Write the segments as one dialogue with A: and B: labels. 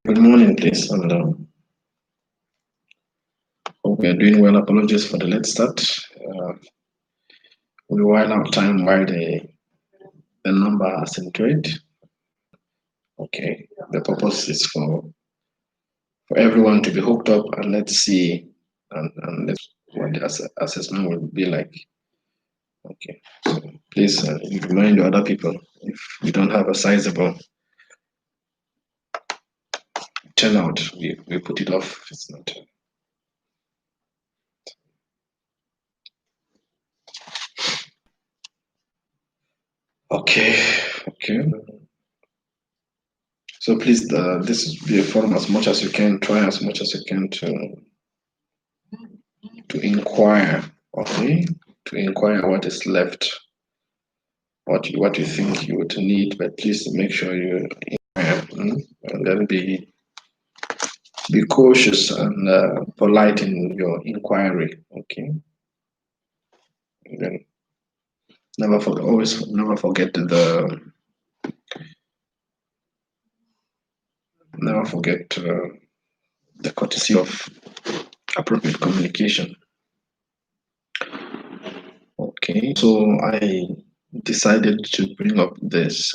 A: Good morning, please, and hope we are doing well. Apologies for the late start. Uh, we while our time while the number has entered. Okay, the purpose is for everyone to be hooked up, and let's see and let's what the assessment will be like. Okay, so please remind the other people if you don't have a sizable turnout, we put it off. It's not. Okay, okay. So please, this is be a forum as much as you can. Try as much as you can to inquire. Okay, to inquire what is left, what you think you would need, but please make sure you inquire, and then be cautious and polite in your inquiry. Okay, and then always never forget never forget the courtesy of appropriate communication. Okay, so I decided to bring up this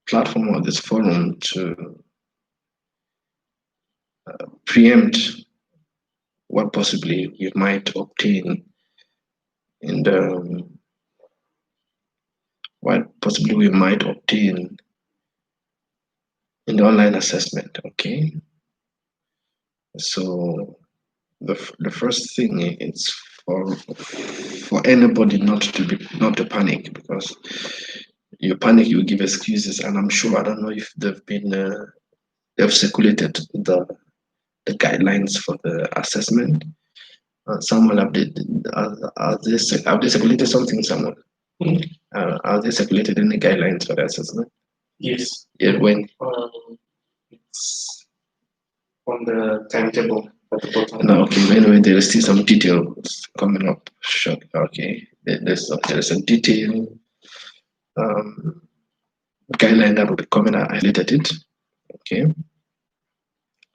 A: platform or this forum to preempt what possibly you might obtain in the what possibly we might obtain in the online assessment. Okay, so the first thing is for anybody not to panic, because you panic, you give excuses, and I'm sure, I don't know if they've circulated the guidelines for the assessment. Someone have they circulated something, someone? Have they circulated any guidelines for the assessment?
B: Yes,
A: Yeah, when?
B: It's on the timetable at the bottom.
A: No, okay. When there is still some details coming up. Sure. Okay. There's a detail guideline that will be coming. I highlighted it. Okay.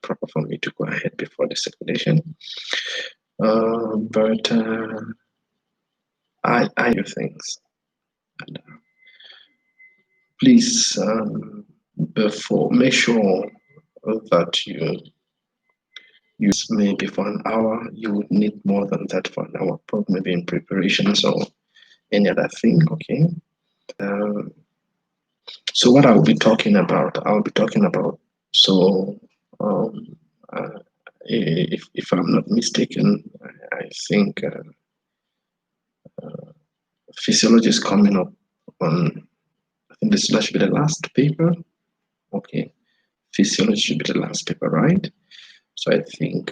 A: Proper for me to go ahead before the circulation. But I do things. And, please, before make sure that you use maybe for an hour. You would need more than that for an hour, probably maybe in preparations or any other thing. Okay. Um, so what I'll be talking about, so um, uh, if I'm not mistaken, I think physiology is coming up on. I think this should be the last paper. Okay, physiology should be the last paper, right? So I think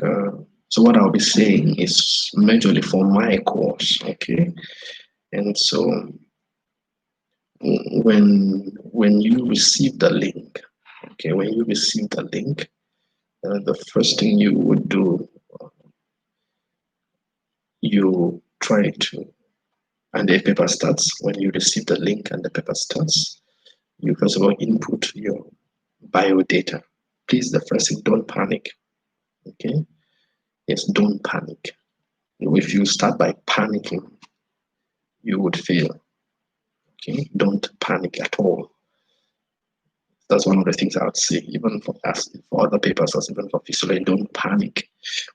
A: so. What I'll be saying is majorly for my course, okay? And so when you receive the link, okay, when you receive the link, the first thing you would do, you try to, and the paper starts. When you receive the link and the paper starts, you first of all input your bio data. Please, the first thing, don't panic. Okay, yes, don't panic. If you start by panicking, you would fail. Okay, don't panic at all. That's one of the things I would say, even for us, for other papers, or even for physiology. Don't panic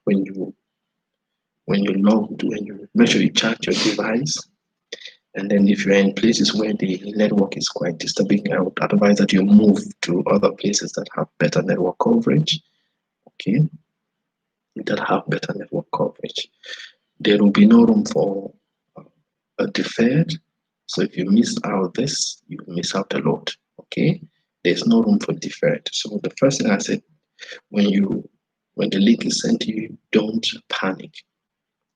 A: when you log to, and you make sure you charge your device. And then if you're in places where the network is quite disturbing, I would advise that you move to other places that have better network coverage. Okay, that have better network coverage. There will be no room for a deferred. So if you miss out this, you miss out a lot. Okay, there's no room for deferred. So the first thing I said, when the link is sent to you, don't panic.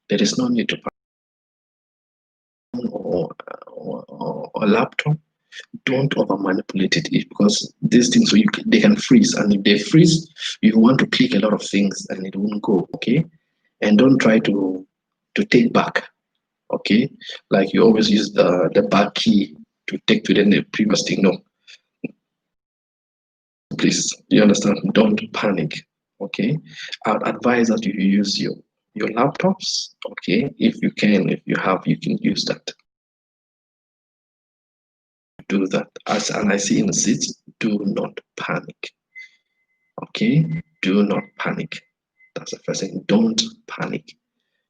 A: There is no need to panic, or laptop. Don't over manipulate it, because these things, so they can freeze, and if they freeze, you want to click a lot of things and it won't go. Okay, and don't try to take back. Okay, like you always use the back key take to the previous thing. No, please, you understand? Don't panic. Okay, I'd advise that you use your laptops. Okay, if you can, if you have, you can use that. Do that. And I see in the seats, do not panic. Okay, do not panic. That's the first thing. Don't panic.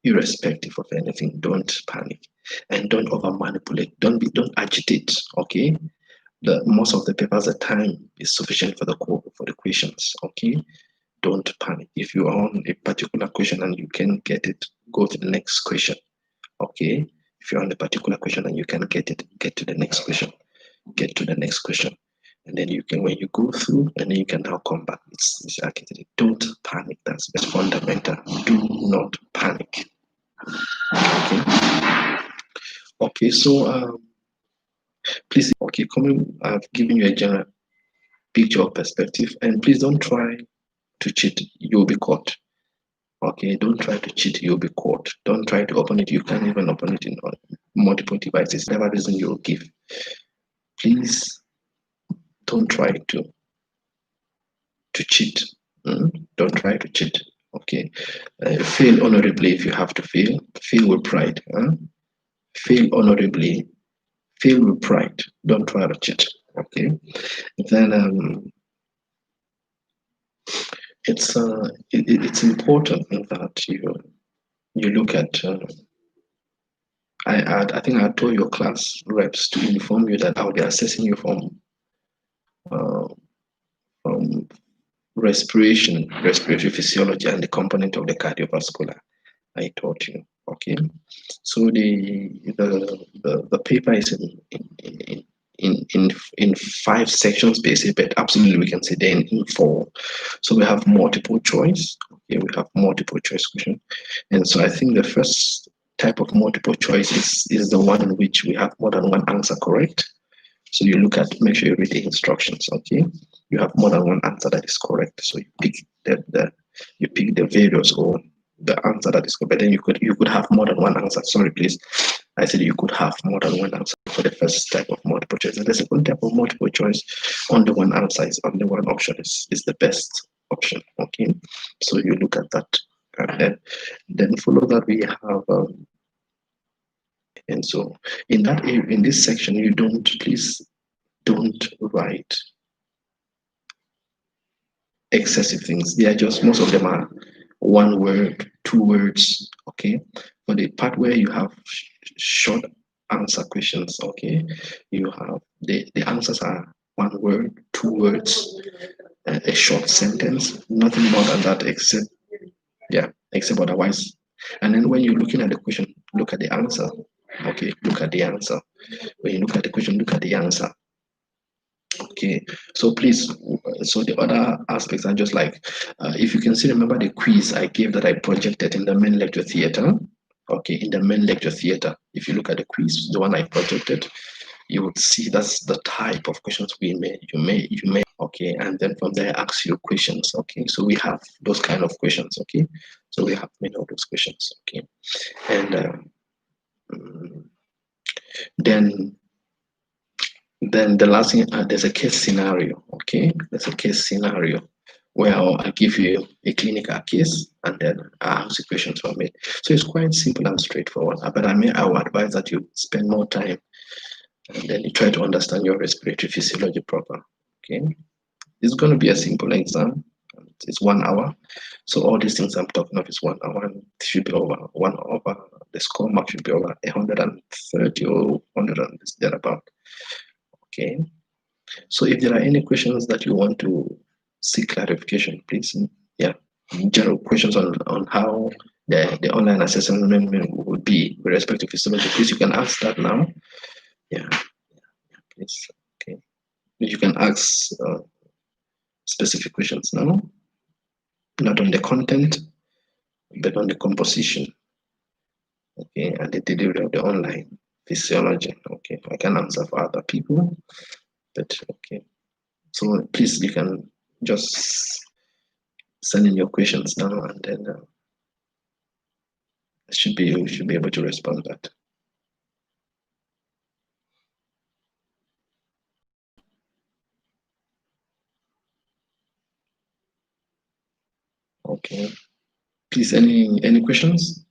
A: Irrespective of anything, don't panic, and don't over manipulate. Don't agitate. Okay, most of the papers, the time is sufficient for the questions. Okay, don't panic. If you are on a particular question and you can get it, go to the next question. Okay, if you're on a particular question and you can get it, get to the next question. Get to the next question, and then you can, when you go through, and then you can now come back. It's architecture. Don't panic. That's fundamental. Do not panic. Okay, so please, okay, I've given you a general picture of perspective, and please don't try to cheat. You'll be caught. Okay, don't try to cheat. You'll be caught. Don't try to open it. You can't even open it in multiple devices. Never reason you'll give. Please don't try to cheat. Don't try to cheat. Okay, fail honorably if you have to fail. Fail with pride. Fail honorably. Fail with pride. Don't try to cheat. Okay, then it's important that you look at. I think I told your class reps to inform you that I'll be assessing you from respiratory physiology, and the component of the cardiovascular. I taught you. Okay, so the paper is in 5 sections basically, but absolutely we can say then in 4. So we have multiple choice. Okay, we have multiple choice question, and so I think the first type of multiple choice is the one in which we have more than one answer correct. So you look at, make sure you read the instructions. Okay, you have more than one answer that is correct. So you pick the various or the answer that is correct. But then you could have more than one answer. Sorry, please. I said you could have more than one answer for the first type of multiple choice. And the second type of multiple choice, only one answer is only one option is the best option. Okay, so you look at that, and then follow that we have. And so in that area, in this section, please don't write excessive things. They are just, most of them are 1 word, 2 words. Okay, for the part where you have short answer questions, okay, you have the answers are 1 word, 2 words, a short sentence, nothing more than that, except otherwise. And then when you're looking at the question, look at the answer. Okay, look at the answer. When you look at the question, look at the answer. Okay, so please, so the other aspects are just like, if you can still remember the quiz I gave that I projected in the main lecture theater. Okay, in the main lecture theater, if you look at the quiz, the one I projected, you would see that's the type of questions you may, okay, and then from there ask you questions. Okay, so we have those kind of questions. Okay, so we have many of those questions. Okay, and then the last thing, there's a case scenario. Okay, there's a case scenario where I give you a clinical case and then I ask you questions from it. So it's quite simple and straightforward. But I would advise that you spend more time and then you try to understand your respiratory physiology proper. Okay, it's going to be a simple exam. It's 1 hour. So all these things I'm talking of is 1 hour, and it should be over the score mark should be over 130 or 100 and thereabout. Okay, so if there are any questions that you want to seek clarification, please, general questions on how the online assessment would be with respect to physiology, please, you can ask that now. Please. Okay, you can ask specific questions now, not on the content, but on the composition. Okay, and the delivery of the online physiology. Okay, I can answer for other people, but okay. So please, you can just send in your questions now, and then you should be able to respond to that. Okay. Please, any questions?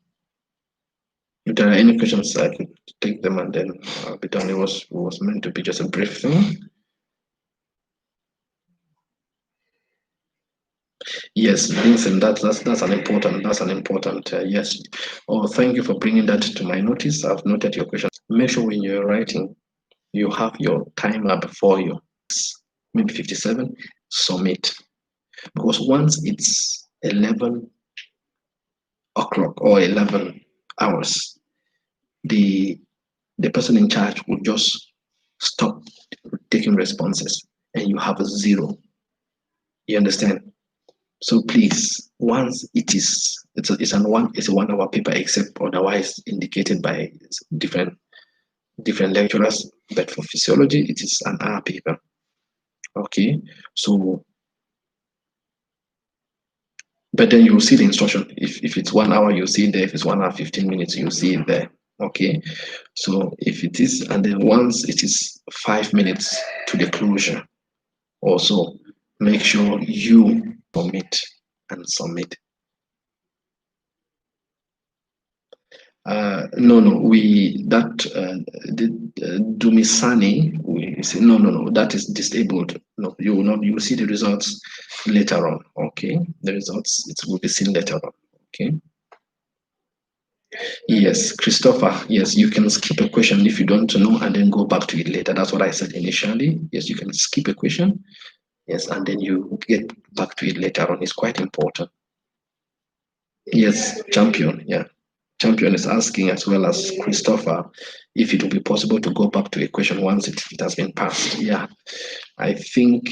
A: If there are any questions, I could take them and then I'll be done. It was meant to be just a brief thing. Yes, Vincent, that's an important yes. Oh, thank you for bringing that to my notice. I've noted your question. Make sure when you're writing, you have your timer before you. Maybe 57. Submit, because once it's 11 o'clock or 11 hours, the person in charge will just stop taking responses, and you have a zero. You understand? So please, once it's a 1 hour paper, except otherwise indicated by different lecturers. But for physiology, it is an hour paper. Okay, so but then you'll see the instruction. If it's 1 hour, you'll see it there. If it's 1 hour 15 minutes, you'll see it there. Okay, so if it is, and then once it is 5 minutes to the closure, also make sure you commit and submit. No, Dumisani, we say no, that is disabled. No, you will not. You will see the results later on. Okay, the results it will be seen later on. Okay. Yes, Christopher. Yes, you can skip a question if you don't know, and then go back to it later. That's what I said initially. Yes, you can skip a question. Yes, and then you get back to it later on. It's quite important. Yes, champion. Yeah. Champion is asking, as well as Christopher, if it will be possible to go back to a question once it has been passed. Yeah, I think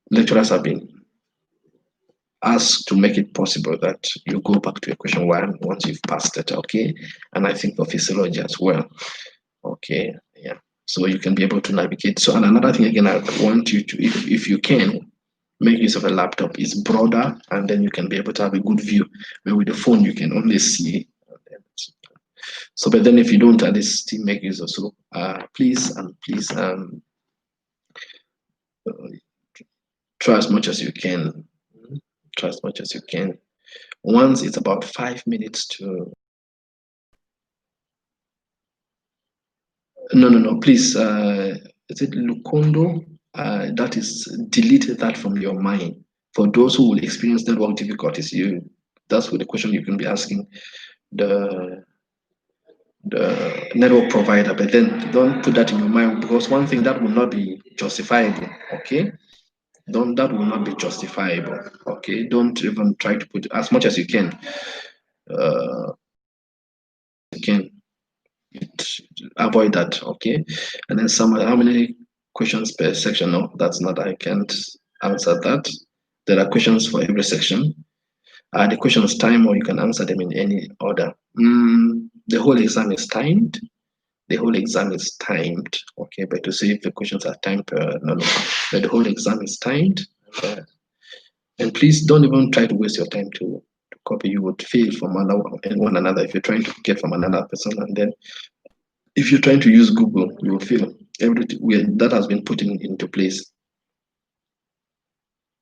A: lecturers have been asked to make it possible that you go back to a question one once you've passed it. Okay, and I think for physiology as well. Okay, yeah. So you can be able to navigate. So, and another thing again, I want you to, if you can, make use of a laptop. It's broader, and then you can be able to have a good view. But with the phone, you can only see. So, but then if you don't, at least still make use of. So, please try as much as you can. Try as much as you can. Once it's about 5 minutes to. No. Please, is it Lukondo? That is, delete that from your mind. For those who will experience network difficulties, that's what the question you can be asking the network provider. But then don't put that in your mind, because one thing that will not be justifiable. Okay, that will not be justifiable. Okay, don't even try to put as much as you can. Avoid that. Okay, and then how many questions per section? No, that's not. I can't answer that. There are questions for every section. The questions time, or you can answer them in any order. The whole exam is timed. The whole exam is timed. Okay, but to see if the questions are timed per no, but the whole exam is timed. And please don't even try to waste your time to copy. You would fail from one another if you're trying to get from another person, and then if you're trying to use Google, you will fail. Everything that has been put into place.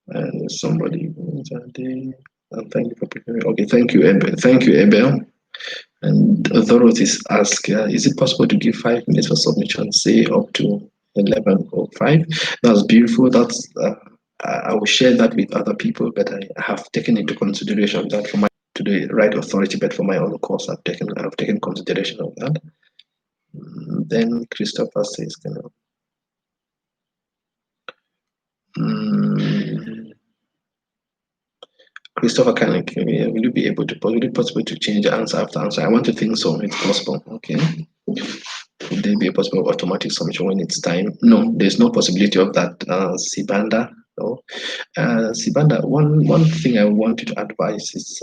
A: And somebody, thank you for preparing. Okay, thank you, Abel. Thank you, Abel. And Dorothy asked, is it possible to give 5 minutes for submission, say up to 11:05? That's beautiful. That's I will share that with other people, but I have taken into consideration that for my to the right authority, but for my own course, I've taken consideration of that. Then Christopher says, Christopher, will you be able to, will it possible to change the answer after answer? I want to think so. It's possible. Okay. Would there be a possible automatic submission when it's time? No, there's no possibility of that. Sibanda, no. Sibanda, one thing I want you to advise is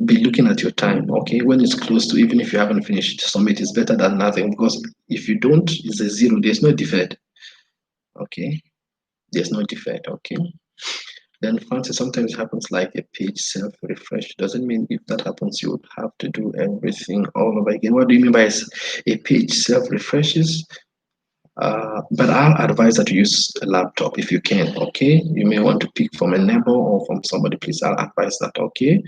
A: be looking at your time. Okay, when it's close to, even if you haven't finished, submit is better than nothing, because if you don't, it's a zero. There's no defect. Okay, there's no defect. Okay. Then Francis, sometimes it happens like a page self-refresh. Doesn't mean if that happens, you would have to do everything all over again. What do you mean by a page self-refreshes? But I'll advise that you use a laptop if you can. Okay, you may want to pick from a neighbor or from somebody. Please, I'll advise that. Okay.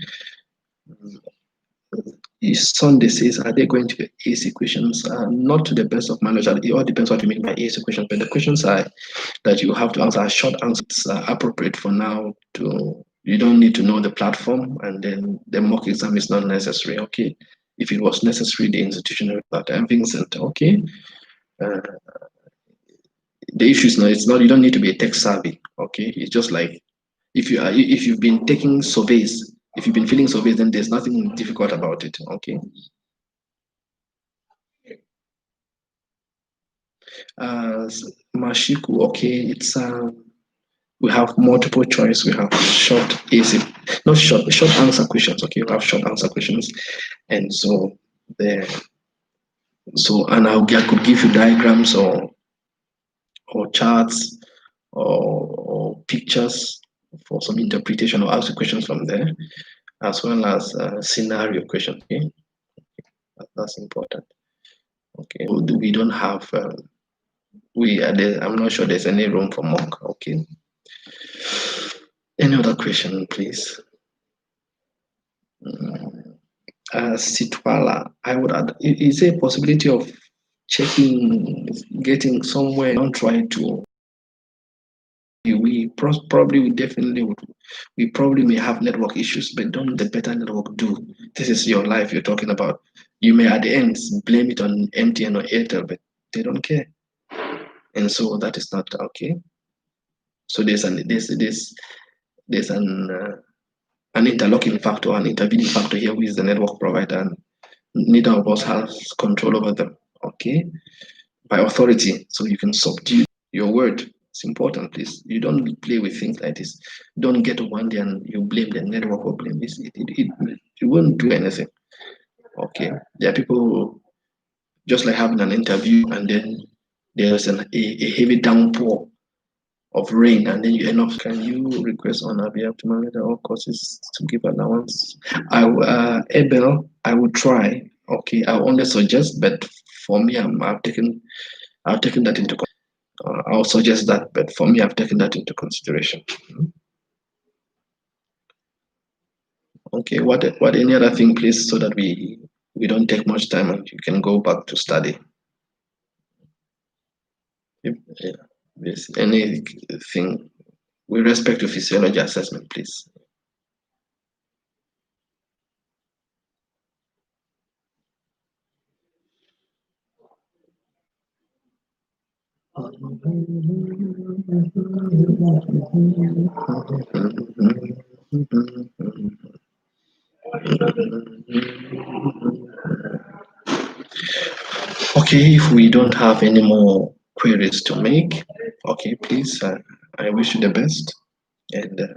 A: Sunday says, are they going to be AC questions? Not to the best of my knowledge. It all depends what you mean by AC questions. But the questions are that you have to answer are short answers, appropriate for now. You don't need to know the platform, and then the mock exam is not necessary. Okay, if it was necessary, the institution would have Vincent. Okay, the issue is not. It's not. You don't need to be a tech savvy. Okay, it's just like if you've been taking surveys, if you've been filling surveys, then there's nothing difficult about it. Okay. Mashiku, okay, it's we have multiple choice. We have short, easy, not short answer questions. Okay, we have short answer questions, and so the and I could give you diagrams or charts or pictures for some interpretation or ask you questions from there, as well as scenario questions. Okay, that's important. Okay, we don't have. I'm not sure there's any room for mock. Okay. Any other question, please? Sitwala, I would add, is there a possibility of checking, getting somewhere, don't try to, we definitely would, we probably may have network issues, but don't the better network do? This is your life you're talking about. You may at the end blame it on MTN or Airtel, but they don't care. And so that is not okay. So there's an interlocking factor, an intervening factor here, which is the network provider, and neither of us has control over them. Okay, by authority, so you can subdue your word. It's important, please. You don't play with things like this. Don't get one day and you blame the network or blame this. It won't do anything. Okay, there are people who, just like having an interview and then there's a heavy downpour of rain, and then you end up, can you request on our behalf to manage all courses to give allowance? Abel, I will try. Okay, I only suggest, but for me, I've taken that into. I'll suggest that, but for me, I've taken that into consideration. Okay, what any other thing, please, so that we don't take much time and you can go back to study. If, there's anything with respect to physiology assessment, please. Okay, if we don't have any more queries to make, okay, please, I wish you the best, and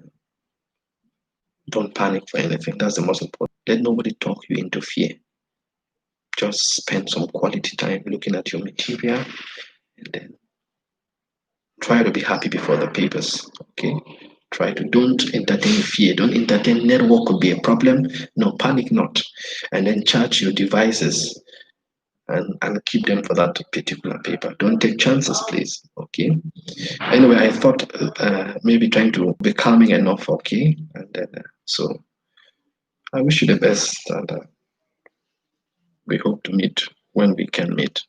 A: don't panic for anything. That's the most important. Let nobody talk you into fear. Just spend some quality time looking at your material, and then try to be happy before the papers. Okay, don't entertain fear. Don't entertain network could be a problem. No, panic not, and then charge your devices and keep them for that particular paper. Don't take chances, please. Okay. Anyway, I thought maybe trying to be calming enough. Okay, and then so I wish you the best, and we hope to meet when we can meet.